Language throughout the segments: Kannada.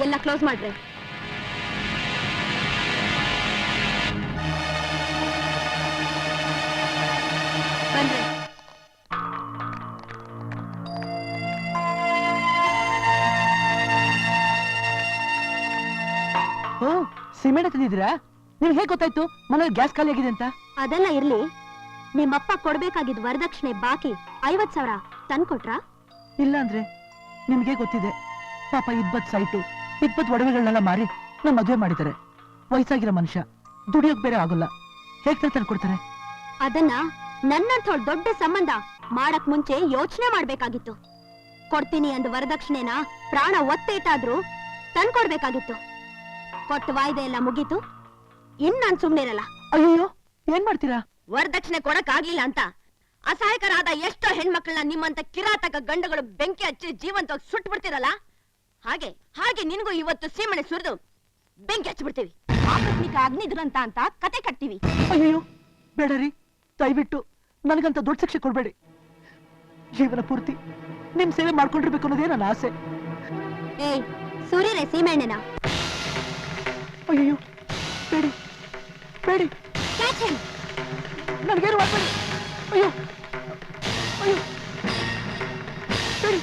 ಎಲ್ಲ ಕ್ಲೋಸ್ ಮಾಡ್ರಿ. ಬನ್ರಿ. ಓ, ಸಿಮೆಂಟ್ ತಂದಿದ್ದೀರಾ? ನಿಮ್ಗೆ ಹೇಗೆ ಗೊತ್ತಾಯ್ತು ಮನೇಲಿ ಗ್ಯಾಸ್ ಖಾಲಿ ಆಗಿದೆ ಅಂತ? ಅದೆಲ್ಲ ಇರ್ಲಿ, ನಿಮ್ಮಪ್ಪ ಕೊಡ್ಬೇಕಾಗಿದ್ ವರದಕ್ಷಿಣೆ ಬಾಕಿ 50,000 ತಂದ್ಕೊಟ್ರಾ? ಇಲ್ಲ ಅಂದ್ರೆ ನಿಮ್ಗೆ ಗೊತ್ತಿದೆ, ಪಾಪ 20 ಸೈಟು 20 ಒಡವೆಗಳನ್ನೆಲ್ಲ ಮಾರಿ ನಮ್ಮ ಮದುವೆ ಮಾಡಿದ್ದಾರೆ. ವಯಸ್ಸಾಗಿರೋ ಮನುಷ್ಯ, ದುಡಿಯೋಕ್ ಬೇರೆ ಆಗೋಲ್ಲ, ಹೇಗ್ ತಂದ್ಕೊಡ್ತಾರೆ? ಅದನ್ನ ನನ್ನಂಥೋಳ್ ದೊಡ್ಡ ಸಂಬಂಧ ಮಾಡಕ್ ಮುಂಚೆ ಯೋಚನೆ ಮಾಡ್ಬೇಕಾಗಿತ್ತು. ಕೊಡ್ತೀನಿ ಅಂದ ವರದಕ್ಷಿಣೆನ ಪ್ರಾಣ ಒತ್ತೇಟಾದ್ರೂ ತಂದ್ಕೊಡ್ಬೇಕಾಗಿತ್ತು. ಕೊಟ್ಟ ವಾಯ್ದೆ ಎಲ್ಲ ಮುಗೀತು, ಇನ್ ನಾನ್ ಸುಮ್ನಿರಲ್ಲ. ಅಯ್ಯೋ, ಏನ್ ಮಾಡ್ತೀರಾ? ವರದಕ್ಷಿಣೆ ಕೊಡಕ್ ಆಗ್ಲಿಲ್ಲ ಅಂತ ಅಸಹಾಯಕರಾದ ಎಷ್ಟೋ ಹೆಣ್ಮಕ್ಳನ್ನ ನಿಮ್ಮಂತ ಕಿರಾತಕ ಗಂಡುಗಳು ಬೆಂಕಿ ಹಚ್ಚಿ ಜೀವಂತವಾಗಿ ಸುಟ್ಟು ಬಿಡ್ತಿರಲ್ಲ, ಹಾಗೆ ಹಾಗೆ ನಿನ್ಗೂ ಇವತ್ತು ಸೀಮಣೆ ಸುರಿದು ಬೆಂಕಿ ಹಚ್ಚಿಬಿಡ್ತೀವಿ. ಆಕಸ್ಮಿಕ ಅಗ್ನಿ ದುರಂತ ಅಂತ ಕತೆ ಕಟ್ತೀವಿ. ಅಯ್ಯೋ ಬೇಡರಿ, ದಯವಿಟ್ಟು ನನಗಂತ ದೊಡ್ಡ ಶಿಕ್ಷೆ ಕೊಡ್ಬೇಡಿ. ಜೀವನ ಪೂರ್ತಿ ನಿಮ್ ಸೇವೆ ಮಾಡ್ಕೊಂಡಿರ್ಬೇಕು ಅನ್ನೋದೇ ನನ್ನ ಆಸೆ. ಏಯ್, ಸುರಿರೆ ಸೀಮೆಣ್ಣೆನ. ಅಯ್ಯೋ ಬೇಡಿ ಬೇಡಿ, ನನಗೇನು ಮಾಡ್ಬೇಡಿ. ಅಯ್ಯೋ ಅಯ್ಯೋ ಬೇಡಿ.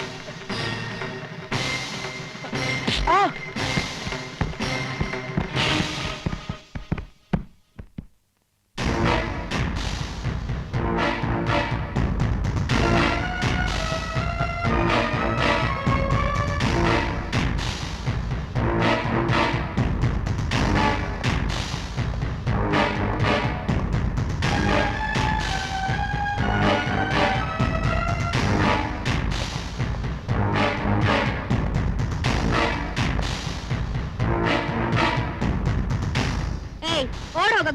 ಆ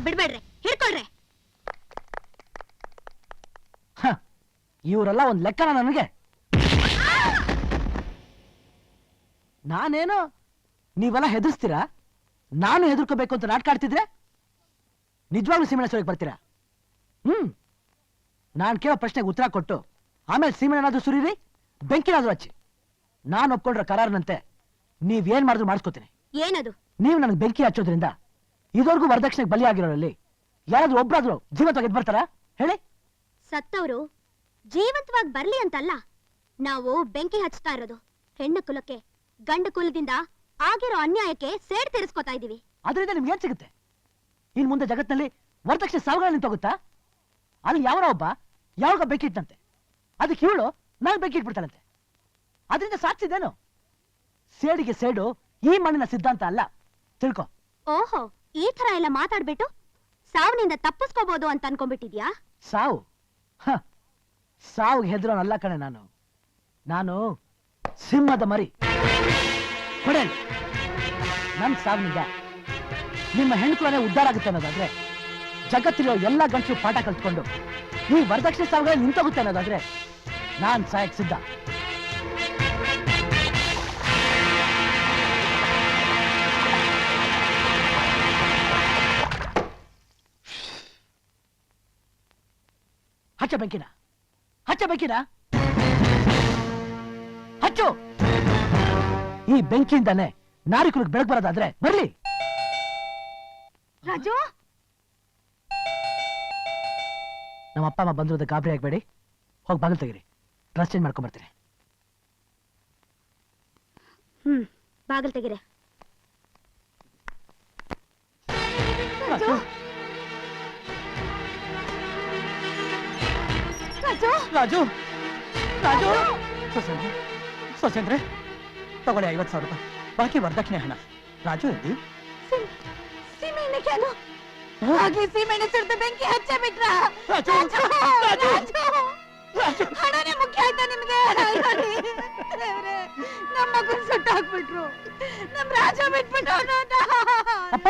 ಬಿಡ್ಬೇಡ್ರಿ, ಹಿಡ್ಕೊಳ್ರಿ. ಇವರೆಲ್ಲ ಒಂದ್ ಲೆಕ್ಕನ ನನಗೆ. ನಾನೇನು ನೀವೆಲ್ಲ ಹೆದರ್ಸ್ತೀರಾ? ನಾನು ಹೆದರ್ಕೋಬೇಕು ಅಂತ ನಾಟಕ ಆಡ್ತಿದ್ರೆ ನಿಜವಾಗ್ಲೂ ಸೀಮೆಣ್ಣೆ ಬರ್ತೀರಾ? ನಾನ್ ಕೇಳೋ ಪ್ರಶ್ನೆಗೆ ಉತ್ತರ ಕೊಟ್ಟು ಆಮೇಲೆ ಸೀಮೆಣ್ಣೆನಾದ್ರೂ ಸುರಿರಿ, ಬೆಂಕಿನಾದ್ರೂ ಹಚ್ಚಿ, ನಾನು ಒಪ್ಕೊಂಡ್ರ ಕರಾರ್ನಂತೆ ನೀವೇನ್ ಮಾಡಿದ್ರು ಮಾಡಿಸ್ಕೋತೀನಿ. ಏನದು? ನೀವು ನನಗೆ ಬೆಂಕಿ ಹಚ್ಚೋದ್ರಿಂದ ಇದುವರೆಗೂ ವರದಕ್ಷಿಣೆಗೆ ಬಲಿಯಾಗಿರೋರಲ್ಲಿ ಯಾರಾದ್ರೂ ಒಬ್ರಾದ್ರೂ ಜೀವಂತವಾಗಿ ಎದ್ದು ಬರ್ತಾರಾ ಹೇಳಿ? ಸತ್ತವರು ಜೀವಂತವಾಗಿ ಬರ್ಲಿ ಅಂತಲ್ಲ, ನಾವು ಬೆಂಕಿ ಹಚ್ತಾ ಇರೋದು ಹೆಣ್ಣು ಕುಲಕ್ಕೆ, ಗಂಡು ಕುಲದಿಂದ ಆಗಿರೋ ಅನ್ಯಾಯಕ್ಕೆ ಸೇಡ್ ತೀರಿಸ್ಕೊತಾ ಇದೀವಿ. ಅದರಿಂದ ನಿಮ್ಗೆ ಏನ್ ಸಿಗುತ್ತೆ? ಇನ್ ಮುಂದೆ ಜಗತ್ತಿನಲ್ಲಿ ವರದಕ್ಷಿಣೆ ಸಾವುಗಳು ನಿಂತೋಗುತ್ತಾ? ಅಲ್ಲಿ ಯಾವನ ಒಬ್ಬ ಯಾವಾಗ ಬೆಂಕಿ ಇಟ್ಟಂತೆ, ಅದಕ್ಕೆ ಇವಳು ನಾನು ಬೆಂಕಿ ಇಟ್ಬಿಡ್ತಾಳಂತೆ. ಅದರಿಂದ ಸಾಕ್ಷಿದೇನು? ಸೇಡಿಗೆ ಸೇಡು ಈ ಮಣ್ಣಿನ ಸಿದ್ಧಾಂತ ಅಲ್ಲ, ತಿಳ್ಕೊ. ಓಹೋ, ಈ ತರ ಎಲ್ಲ ಮಾತಾಡ್ಬಿಟ್ಟು ಸಾವನಿಂದ ತಪ್ಪಿಸ್ಕೋಬಹುದು ಅಂತ ಅನ್ಕೊಂಡ್ಬಿಟ್ಟಿದ್ಯಾ? ಸಾವು ಸಾವು ಹೆದರೋನಲ್ಲ ಕಣೆ ನಾನು. ನಾನು ಸಿಂಹದ ಮರಿ. ಕೊಡೇಲಿ ನನ್ ಸಾವಿನಿಂದ ನಿಮ್ಮ ಹೆಣ್ಕುಳನೆ ಉದ್ಧಾರ ಆಗುತ್ತೆ ಅನ್ನೋದಾದ್ರೆ, ಜಗತ್ತಿರೋ ಎಲ್ಲ ಗಂಟಲು ಪಾಠ ಕಲ್ತ್ಕೊಂಡು ಈ ವರದಕ್ಷಿಣೆ ಸಾವುಗಳಲ್ಲಿ ನಿಂತೋಗುತ್ತೆ ಅನ್ನೋದಾದ್ರೆ ನಾನ್ ಸಾಯಕ್ ಸಿದ್ಧ. ಹಚ್ಚ ಬೆಂಕಿನ, ಹಚ್ಚ ಬೆಂಕಿನ, ಹಚ್ಚು. ಈ ಬೆಂಕಿಯಿಂದಾನೆ ನಾರಿಕುಲಕ್ಕೆ ಬೆಳಕು ಬರೋದಾದ್ರೆ ಬರ್ಲಿ. ರಾಜು, ನಮ್ಮ ಅಪ್ಪ ಅಮ್ಮ ಬಂದಿರೋದ ಗಾಬರಿ ಆಗ್ಬೇಡಿ, ಹೋಗಿ ಬಾಗಿಲು ತೆಗಿರಿ, ಡ್ರೆಸ್ ಚೇಂಜ್ ಮಾಡ್ಕೊಂಡ್ ಬರ್ತೀರಿ. ಬಾಗಿಲು ತೆಗಿರೆ. ರಾಜು, ರಾಜು, ರಾಜು, ಸ್ವಚಂದ್ರೆ ತಗೊಳ್ಳಿ 50,000 ರೂಪಾಯಿ, ಬಾಕಿ ವರದಕ್ಷಿಣೆ ಹಣ. ರಾಜು ಎಲ್ಲಿ? ಸೀಮೆಣ್ಣೆ ಹಾಗೆ ಸೀಮೆಣ್ಣೆ ಸುರಿದು ಬೆಂಕಿ ಹಚ್ಚ ಬಿಟ್ರ? ಹಣನೇ ಮುಖ್ಯ ಆಯ್ತಾ ನಿಮ್ಗೆ? ನಮ್ಮ ಮಗನ್ ಸುಟ್ಟು ಹಾಕ್ಬಿಟ್ರು, ನಮ್ ರಾಜ ಬಿಟ್ಬಿಟ್ಟು. ಅಪ್ಪ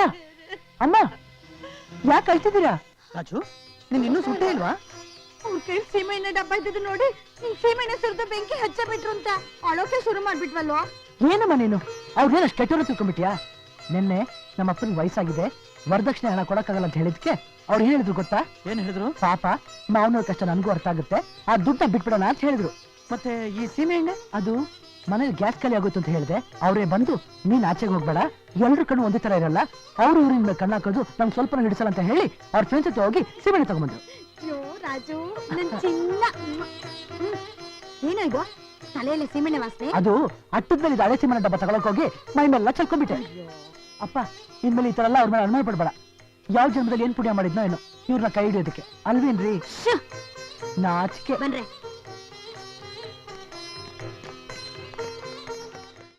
ಅಮ್ಮ ಯಾಕೆ ಅಳ್ತಿದ್ದೀರಾ? ರಾಜು, ನಿನ್ ಇನ್ನೂ ಸುಟ್ಟೇ ಇಲ್ವಾ? ಅವ್ರ ಕೈ ಸೀಮೆಣ್ಣೆ ಡಬ್ಬ ಇದ್ದು ನೋಡಿ ನಿನ್ ಸೀಮೆಣ್ಣೆ ಸುರಿದು ಬೆಂಕಿ ಹಚ್ಚ ಬಿಟ್ರು ಅಂತ ಅಳೋಕೆ ಶುರು ಮಾಡ್ಬಿಟ್ವಲ್ವಾ? ಏನಮ್ಮ ನೀನು ಅವ್ರೇನಷ್ಟು ಕೆಟ್ಟವ್ರು ತಿಳ್ಕೊಂಡ್ಬಿಟ್ಯಾ? ನಿನ್ನೆ ನಮ್ಮ ಅಪ್ಪನಿಗೆ ವಯಸ್ಸಾಗಿದೆ, ವರದಕ್ಷಿಣೆ ಹಣ ಕೊಡಕ್ಕಾಗಲ್ಲ ಅಂತ ಹೇಳಿದ್ಕೆ ಅವ್ರು ಹೇಳಿದ್ರು ಗೊತ್ತಾ? ಏನ್ ಹೇಳಿದ್ರು? ಪಾಪ ಮಾವನವ್ರ ಕಷ್ಟ ನನ್ಗೂ ಅರ್ಥ ಆಗುತ್ತೆ, ಆ ದುಡ್ಡನ್ನ ಬಿಟ್ಬಿಡೋಣ ಅಂತ ಹೇಳಿದ್ರು. ಮತ್ತೆ ಈ ಸೀಮೆ ಎಣ್ಣೆ ಅದು ಮನೇಲಿ ಗ್ಯಾಸ್ ಖಾಲಿ ಆಗುತ್ತೆ ಅಂತ ಹೇಳಿದೆ. ಅವರೇ ಬಂದು ನೀನ್ ಆಚೆಗೆ ಹೋಗ್ಬೇಡ, ಎಲ್ರ ಕಣ್ಣು ಒಂದೇ ತರ ಇರಲ್ಲ, ಅವ್ರು ಊರಿನ ಮೇಲೆ ಕಣ್ಣು ಹಾಕೋದು ನಮ್ಗೆ ಸ್ವಲ್ಪ ಹಿಡಿಸಲ್ಲ ಅಂತ ಹೇಳಿ ಅವ್ರ ಫ್ರೆಂಡ್ಸ್ ಜೊತೆ ಹೋಗಿ ಸೀಮೆಣ್ಣೆ ತಗೊಂಡ್ಬಂದ್ರು. ಅಯ್ಯೋ ರಾಜು, ನನ್ ಚಿನ್ನ. ಏನೋ ಇದು ತಲೆಯಲ್ಲಿ ಸೀಮೆಣ್ಣೆ ವಾಸನೆ? ಅದು ಅಟ್ಟದ ಮೇಲೆ ಹಳೆ ಸೀಮೆಣ್ಣೆ ಡಬ್ಬ ತಗೊಳಕ್ ಹೋಗಿ ಮೈ ಮೇಲೆಲ್ಲ ಚಲ್ಕೊಂಡ್ಬಿಟ್ಟೆ. ಅಪ್ಪ ಇನ್ಮೇಲೆ ಈ ತರ ಎಲ್ಲ ಅವ್ರ ಮೇಲೆ ಅನುಮಾನ ಪಡ್ಬೇಡ. ಯಾವ ಜನ್ಮದಲ್ಲಿ ಏನ್ ಪುಣ್ಯ ಮಾಡಿದ್ನೋ ಏನೋ ಇವ್ರನ್ನ ಕೈ ಹಿಡಿಯೋದಕ್ಕೆ ಅಲ್ವೇನ್ರಿ? ನಾಚಿಕೆ. ಬನ್ರಿ